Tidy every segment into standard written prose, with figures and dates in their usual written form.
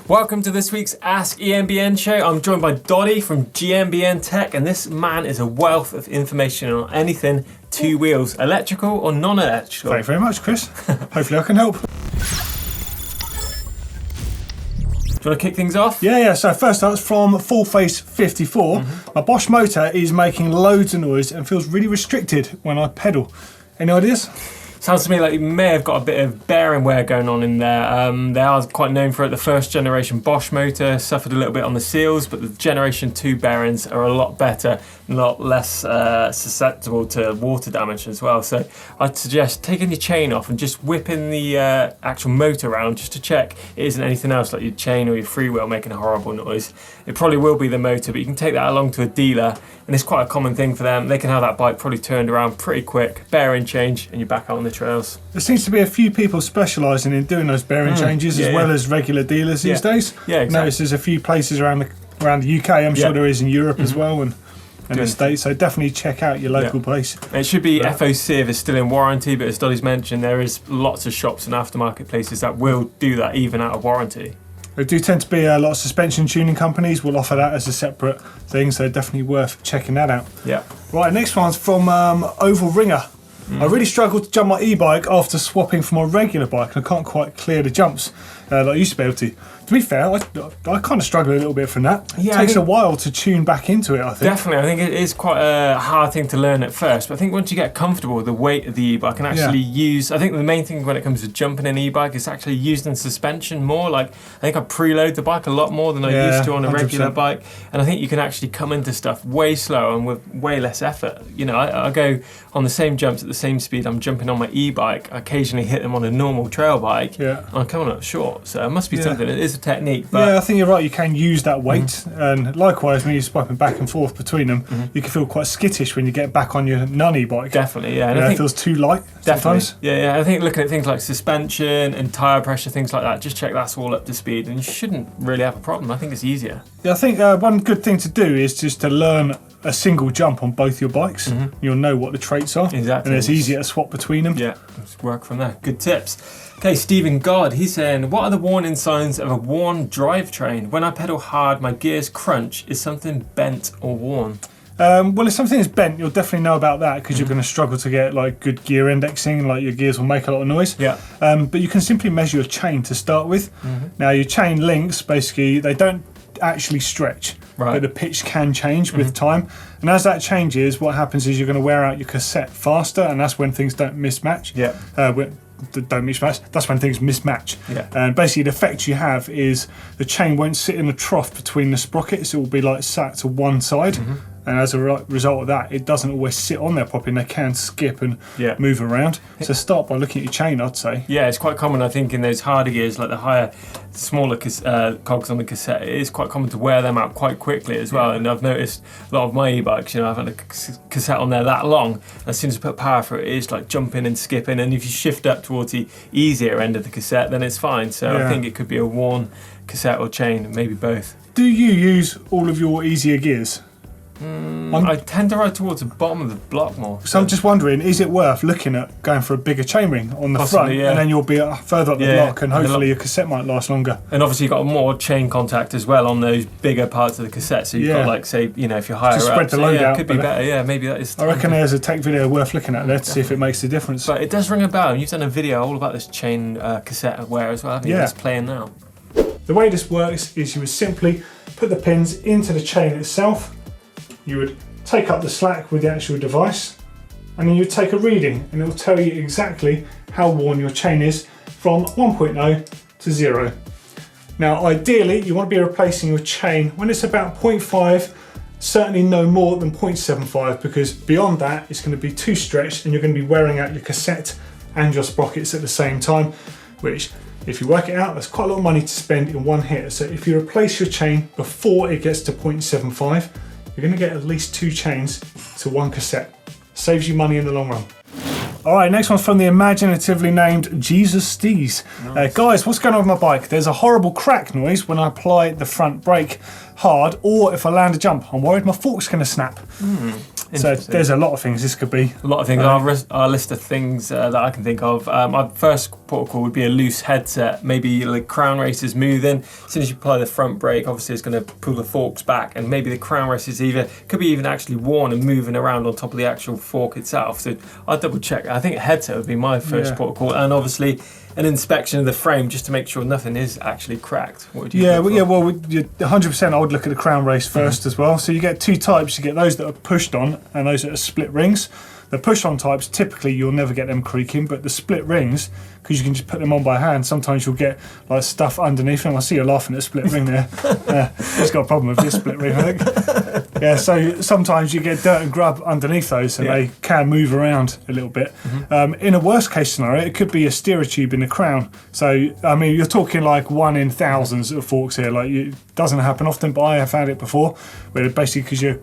Welcome to this week's Ask EMBN Show. I'm joined by Donny from GMBN Tech, and this man is a wealth of information on anything two wheels, electrical or non-electrical. Thank you very much, Chris. Hopefully I can help. Do you want to kick things off? Yeah. So first up, it's from Full Face 54. My Bosch motor is making loads of noise and feels really restricted when I pedal. Any ideas? Sounds to me like you may have got a bit of bearing wear going on in there. They are quite known for it. The first generation Bosch motor suffered a little bit on the seals, but the generation 2 bearings are a lot better, a lot less susceptible to water damage as well. So I'd suggest taking your chain off and just whipping the actual motor around just to check it isn't anything else like your chain or your freewheel making a horrible noise. It probably will be the motor, but you can take that along to a dealer, and it's quite a common thing for them. They can have that bike probably turned around pretty quick, bearing change, and you're back out on the trails. There seems to be a few people specialising in doing those bearing changes as well as regular dealers these days. Yeah, exactly. Notice there's a few places around the UK. I'm sure there is in Europe as well, and the States. So definitely check out your local place. It should be FOC if it's still in warranty, but as Dolly's mentioned, there is lots of shops and aftermarket places that will do that even out of warranty. There do tend to be a lot of suspension tuning companies will offer that as a separate thing, so definitely worth checking that out. Yeah. Right, next one's from Oval Ringer. I really struggled to jump my e-bike after swapping for my regular bike, and I can't quite clear the jumps like I used to be able to. To be fair, I kind of struggle a little bit from that. It takes a while to tune back into it, I think. Definitely, I think it is quite a hard thing to learn at first, but I think once you get comfortable with the weight of the e-bike and actually use, I think the main thing when it comes to jumping an e-bike is actually using suspension more. Like, I think I preload the bike a lot more than I used to on a 100%. Regular bike, and I think you can actually come into stuff way slower and with way less effort. You know, I go on the same jumps at the same speed I'm jumping on my e-bike. I occasionally hit them on a normal trail bike, and I'm coming up short. So it must be something. It is a technique. But I think you're right. You can use that weight, and likewise, when you're swiping back and forth between them, you can feel quite skittish when you get back on your non-e-bike. Definitely, yeah. And I think it feels too light sometimes. Yeah. I think looking at things like suspension and tyre pressure, things like that, just check that's all up to speed, and you shouldn't really have a problem. I think it's easier. Yeah, I think one good thing to do is just to learn a single jump on both your bikes. You'll know what the traits are, exactly, and it's easier to swap between them. Yeah, just work from there. Good tips. Okay, Stephen God, he's saying, what are the warning signs of a worn drivetrain? When I pedal hard, my gears crunch. Is something bent or worn? Well, if something is bent, you'll definitely know about that because you're going to struggle to get like good gear indexing, like your gears will make a lot of noise. Yeah. But you can simply measure your chain to start with. Now, your chain links, basically, they don't actually stretch, but the pitch can change with time. And as that changes, what happens is you're going to wear out your cassette faster, and that's when things don't mismatch. That's when things mismatch. And basically the effect you have is the chain won't sit in a trough between the sprockets. It will be like sat to one side, and as a result of that, it doesn't always sit on there properly, and they can skip and move around. So start by looking at your chain, I'd say. Yeah, it's quite common, I think, in those harder gears, like the smaller cogs on the cassette. It is quite common to wear them out quite quickly as well. And I've noticed a lot of my e-bikes, I've had a cassette on there that long, as soon as I put power through it, it's like jumping and skipping, and if you shift up towards the easier end of the cassette, then it's fine. So I think it could be a worn cassette or chain, maybe both. Do you use all of your easier gears? I tend to ride towards the bottom of the block more. So I'm just wondering, is it worth looking at going for a bigger chainring on the front, and then you'll be further up the block, and hopefully your cassette might last longer. And obviously you've got more chain contact as well on those bigger parts of the cassette, so you've got, like, say, if you're higher to up, spread the load out, it could be better. Yeah, maybe that is. I reckon there's a tech video worth looking at there to see if it makes a difference. But it does ring a bell. You've done a video all about this chain cassette wear as well, haven't you? It's playing now. The way this works is you would simply put the pins into the chain itself. You would take up the slack with the actual device, and then you take a reading, and it will tell you exactly how worn your chain is from 1.0 to 0. Now, ideally, you want to be replacing your chain when it's about 0.5, certainly no more than 0.75, because beyond that, it's going to be too stretched, and you're going to be wearing out your cassette and your sprockets at the same time, which, if you work it out, that's quite a lot of money to spend in one hit. So if you replace your chain before it gets to 0.75, you're going to get at least 2 chains to 1 cassette. Saves you money in the long run. All right, next one's from the imaginatively named Jesus Steez. Nice. Guys, what's going on with my bike? There's a horrible crack noise when I apply the front brake hard, or if I land a jump. I'm worried my fork's going to snap. So there's a lot of things this could be. A lot of things. Our list of things that I can think of. My first port of call would be a loose headset, maybe like crown racer smoothing. As soon as you apply the front brake, obviously it's going to pull the forks back, and maybe the crown racer could be even actually worn and moving around on top of the actual fork itself. So I'd double check. I think a headset would be my first port of call, and obviously an inspection of the frame just to make sure nothing is actually cracked. What would you think? Well, 100% I would look at the crown race first as well. So you get two types. You get those that are pushed on and those that are split rings. The push-on types, typically you'll never get them creaking, but the split rings, because you can just put them on by hand, sometimes you'll get like stuff underneath them. I see you laughing at a split ring there. He's got a problem with this split ring, I think. Yeah, so sometimes you get dirt and grub underneath those, and they can move around a little bit. In a worst case scenario, it could be a steerer tube in the crown. So, I mean, you're talking like 1 in thousands of forks here. Like, it doesn't happen often, but I have found it before, where basically because your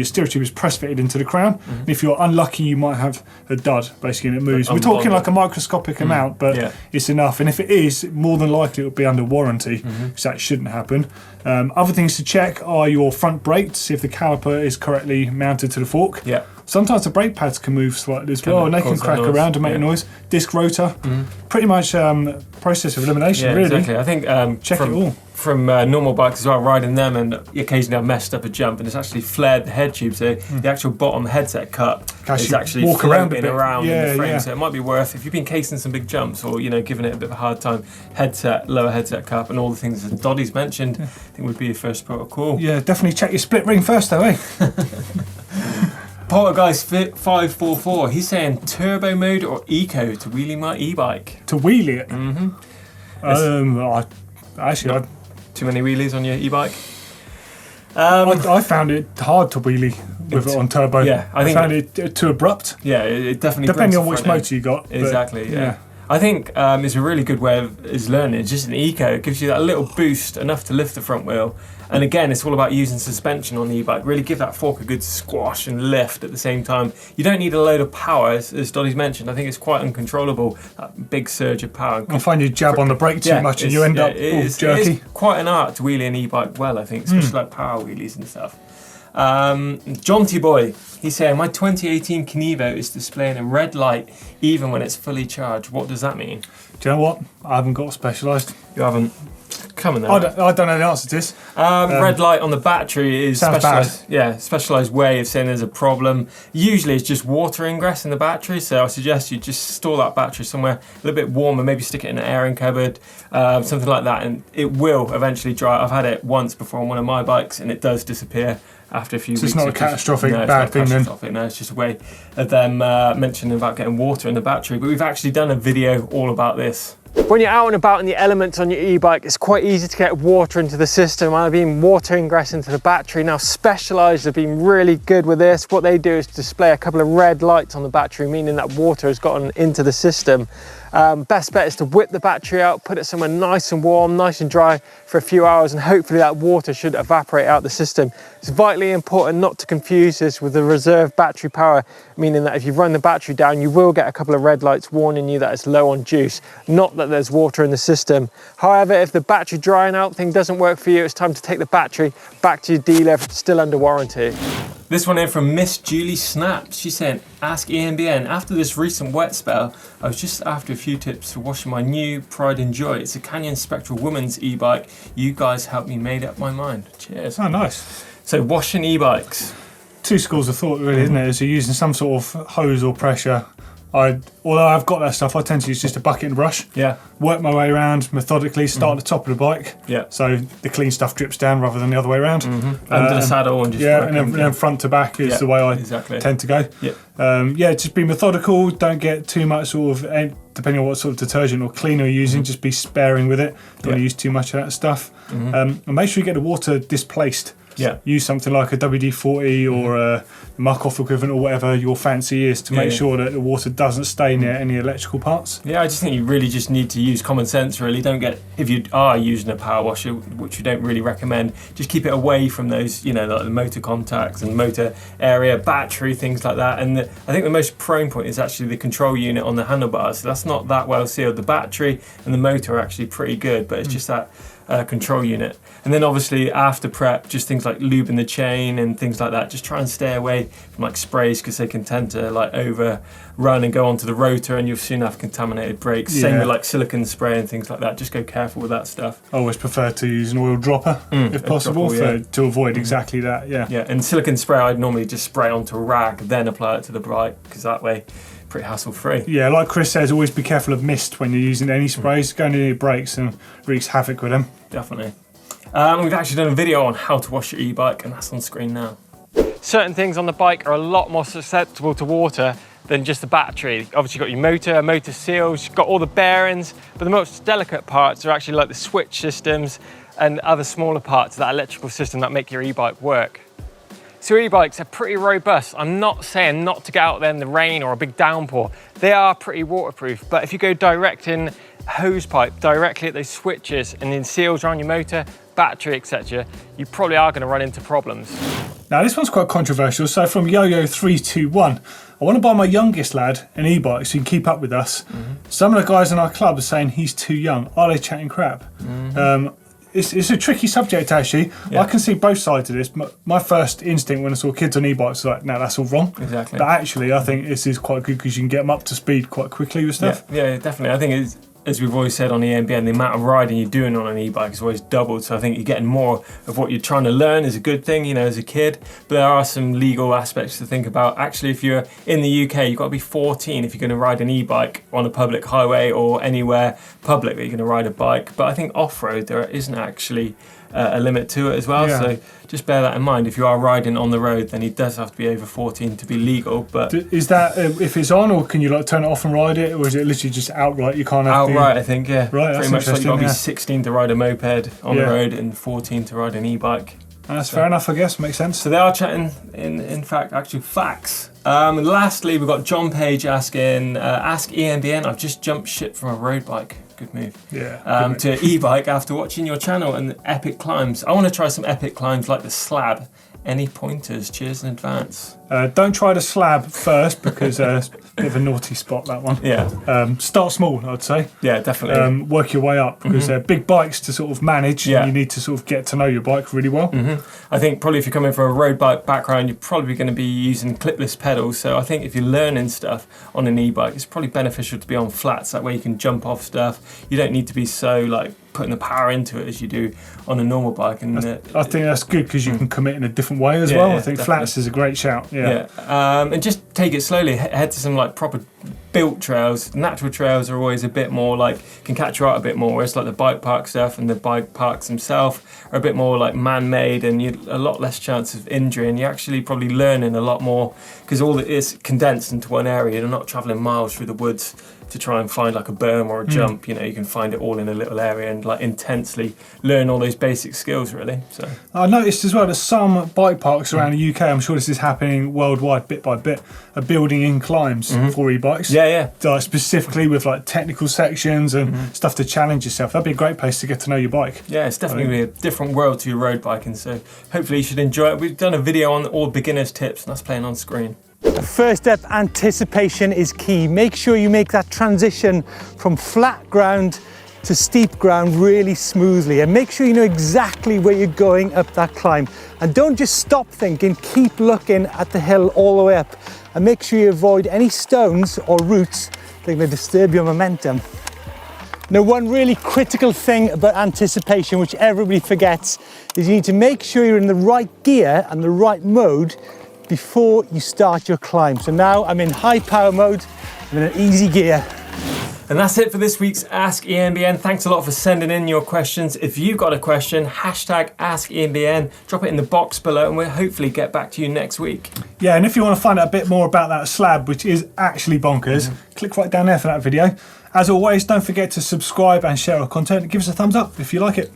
steerer tube is press fitted into the crown, and if you're unlucky you might have a dud basically and it moves. We're talking like a microscopic amount, but it's enough, and if it is, more than likely it will be under warranty, so that shouldn't happen. Other things to check are your front brake to see if the caliper is correctly mounted to the fork. Sometimes the brake pads can move slightly as well, and they can crack around and make a noise. Disc rotor, pretty much process of elimination, really. Exactly. I think check it all. From normal bikes as well, riding them, and occasionally I've messed up a jump and it's actually flared the head tube, so the actual bottom headset cup is actually floating around in the frame. So it might be worth, if you've been casing some big jumps or giving it a bit of a hard time, lower headset cup, and all the things that Doddy's mentioned, I think would be your first protocol. Yeah, definitely check your split ring first though, eh? Poltergeist Fit 544, he's saying turbo mode or eco to wheelie my e-bike. To wheelie it? Actually, too many wheelies on your e-bike? I found it hard to wheelie with it on turbo. Yeah, I found it too abrupt. Yeah, it definitely depending on which motor you got. Exactly, yeah. I think it's a really good way of learning. It's just an eco. It gives you that little boost, enough to lift the front wheel. And again, it's all about using suspension on the e-bike. Really give that fork a good squash and lift at the same time. You don't need a load of power, as Doddy's mentioned. I think it's quite uncontrollable, that big surge of power. I find you jab on the brake too much and you end up all jerky. It's quite an art to wheelie an e-bike well, I think, especially like power wheelies and stuff. Jonty Boy, he's saying, my 2018 Kenevo is displaying a red light even when it's fully charged. What does that mean? Do you know what? I haven't got Specialised. You haven't? Come on then. I don't know the answer to this. Red light on the battery is specialised way of saying there's a problem. Usually it's just water ingress in the battery, so I suggest you just store that battery somewhere a little bit warmer, maybe stick it in an airing cupboard, something like that, and it will eventually dry. I've had it once before on one of my bikes and it does disappear after a few weeks. It's not a catastrophic bad thing then? No, it's just a way of them mentioning about getting water in the battery, but we've actually done a video all about this. When you're out and about in the elements on your e-bike, it's quite easy to get water into the system. I've been water ingress into the battery. Now Specialized have been really good with this. What they do is display a couple of red lights on the battery, meaning that water has gotten into the system. Best bet is to whip the battery out, put it somewhere nice and warm, nice and dry for a few hours, and hopefully that water should evaporate out the system. It's vitally important not to confuse this with the reserve battery power, meaning that if you run the battery down, you will get a couple of red lights warning you that it's low on juice, not that there's water in the system. However, if the battery drying out thing doesn't work for you, it's time to take the battery back to your dealer if it's still under warranty. This one in from Miss Julie Snaps. She said, Ask EMBN, after this recent wet spell, I was just after a few tips for washing my new Pride and Joy. It's a Canyon Spectral woman's e-bike. You guys helped me made up my mind. Cheers. Oh, nice. So washing e-bikes. Two schools of thought really, isn't it? So you're using some sort of hose or pressure. Although I've got that stuff, I tend to use just a bucket and brush. Yeah. Work my way around methodically, start at the top of the bike. Yeah. So the clean stuff drips down rather than the other way around. Under the saddle and just and then front to back is the way I tend to go. Yeah. Just be methodical. Don't get too much sort of, depending on what sort of detergent or cleaner you're using, just be sparing with it. Don't want to use too much of that stuff. And make sure you get the water displaced. Yeah. Use something like a WD-40 or a muck-off equivalent or whatever your fancy is to make sure that the water doesn't stay near any electrical parts. Yeah, I just think you really just need to use common sense really. Don't get, if you are using a power washer, which we don't really recommend, just keep it away from those, like the motor contacts and motor area, battery, things like that. And I think the most prone point is actually the control unit on the handlebars. So that's not that well sealed. The battery and the motor are actually pretty good, but it's just that control unit. And then obviously after prep, just things like lubing the chain and things like that. Just try and stay away from like sprays, because they can tend to like overrun and go onto the rotor, and you'll soon have contaminated brakes. Same with like silicone spray and things like that. Just go careful with that stuff. I always prefer to use an oil dropper if possible, to avoid exactly that. Yeah, and silicone spray, I'd normally just spray onto a rag, then apply it to the bike, because that way pretty hassle free. Yeah, like Chris says, always be careful of mist when you're using any sprays. Going into your brakes and wreaks havoc with them. Definitely. We've actually done a video on how to wash your e-bike, and that's on screen now. Certain things on the bike are a lot more susceptible to water than just the battery. Obviously you've got your motor seals, you've got all the bearings, but the most delicate parts are actually like the switch systems and other smaller parts of that electrical system that make your e-bike work. So e-bikes are pretty robust. I'm not saying not to get out there in the rain or a big downpour. They are pretty waterproof, but if you go direct in hose pipe directly at those switches and then seals around your motor, battery, etc., you probably are going to run into problems. Now this one's quite controversial. So from Yo-Yo321, I want to buy my youngest lad an e-bike so he can keep up with us. Some of the guys in our club are saying he's too young. Are they chatting crap? It's a tricky subject actually. I can see both sides of this. My first instinct when I saw kids on e-bikes was like, no, that's all wrong. Exactly. But actually I think this is quite good because you can get them up to speed quite quickly with stuff. Yeah, definitely. I think it's, as we've always said on eMTB, the amount of riding you're doing on an e-bike is always doubled. So I think you're getting more of what you're trying to learn is a good thing, you know, as a kid. But there are some legal aspects to think about. Actually, if you're in the UK, you've got to be 14 if you're going to ride an e-bike on a public highway or anywhere public that you're going to ride a bike. But I think off-road, there isn't actually a limit to it as well. So just bear that in mind. If you are riding on the road, then it does have to be over 14 to be legal. But is that if it's on, or can you like turn it off and ride it, or is it literally just outright? You can't have outright, I think. Yeah, right. Pretty much like you've got to be 16 to ride a moped on the road and 14 to ride an e-bike. That's fair enough, I guess. Makes sense. So they are chatting in fact actual facts. Lastly, we've got John Page asking, Ask EMBN, I've just jumped ship from a road bike. Good move. Yeah. To e-bike after watching your channel and epic climbs. I want to try some epic climbs like the slab. Any pointers? Cheers in advance. Don't try the slab first because it's a bit of a naughty spot, that one. Yeah. Start small, I'd say. Yeah, definitely. Work your way up because they're big bikes to sort of manage. And you need to sort of get to know your bike really well. I think probably if you're coming from a road bike background, you're probably going to be using clipless pedals. So I think if you're learning stuff on an e-bike, it's probably beneficial to be on flats. That way you can jump off stuff. You don't need to be so like putting the power into it as you do on a normal bike. And I think that's good because you can commit in a different way as well. I think flats is a great shout. And just take it slowly. Head to some like proper built trails. Natural trails are always a bit more like, can catch you out a bit more, whereas like the bike park stuff and the bike parks themselves are a bit more like man-made, and you a lot less chance of injury, and you're actually probably learning a lot more because all it is condensed into one area. You're not traveling miles through the woods to try and find like a berm or a jump. You know, you can find it all in a little area and like intensely learn all those basic skills really. So I noticed as well that some bike parks around the UK, I'm sure this is happening worldwide bit by bit, are building in climbs for e-bikes. Specifically with like technical sections and stuff to challenge yourself. That'd be a great place to get to know your bike. Yeah, it's definitely a different world to your road biking, so hopefully you should enjoy it. We've done a video on all beginners tips and that's playing on screen. First step, anticipation is key. Make sure you make that transition from flat ground to steep ground really smoothly, and make sure you know exactly where you're going up that climb. And don't just stop thinking, keep looking at the hill all the way up, and make sure you avoid any stones or roots that are going to disturb your momentum. Now, one really critical thing about anticipation, which everybody forgets, is you need to make sure you're in the right gear and the right mode before you start your climb. So now I'm in high power mode, I'm in an easy gear. And that's it for this week's Ask EMBN. Thanks a lot for sending in your questions. If you've got a question, hashtag Ask EMBN, drop it in the box below and we'll hopefully get back to you next week. Yeah, and if you want to find out a bit more about that slab, which is actually bonkers, click right down there for that video. As always, don't forget to subscribe and share our content. Give us a thumbs up if you like it.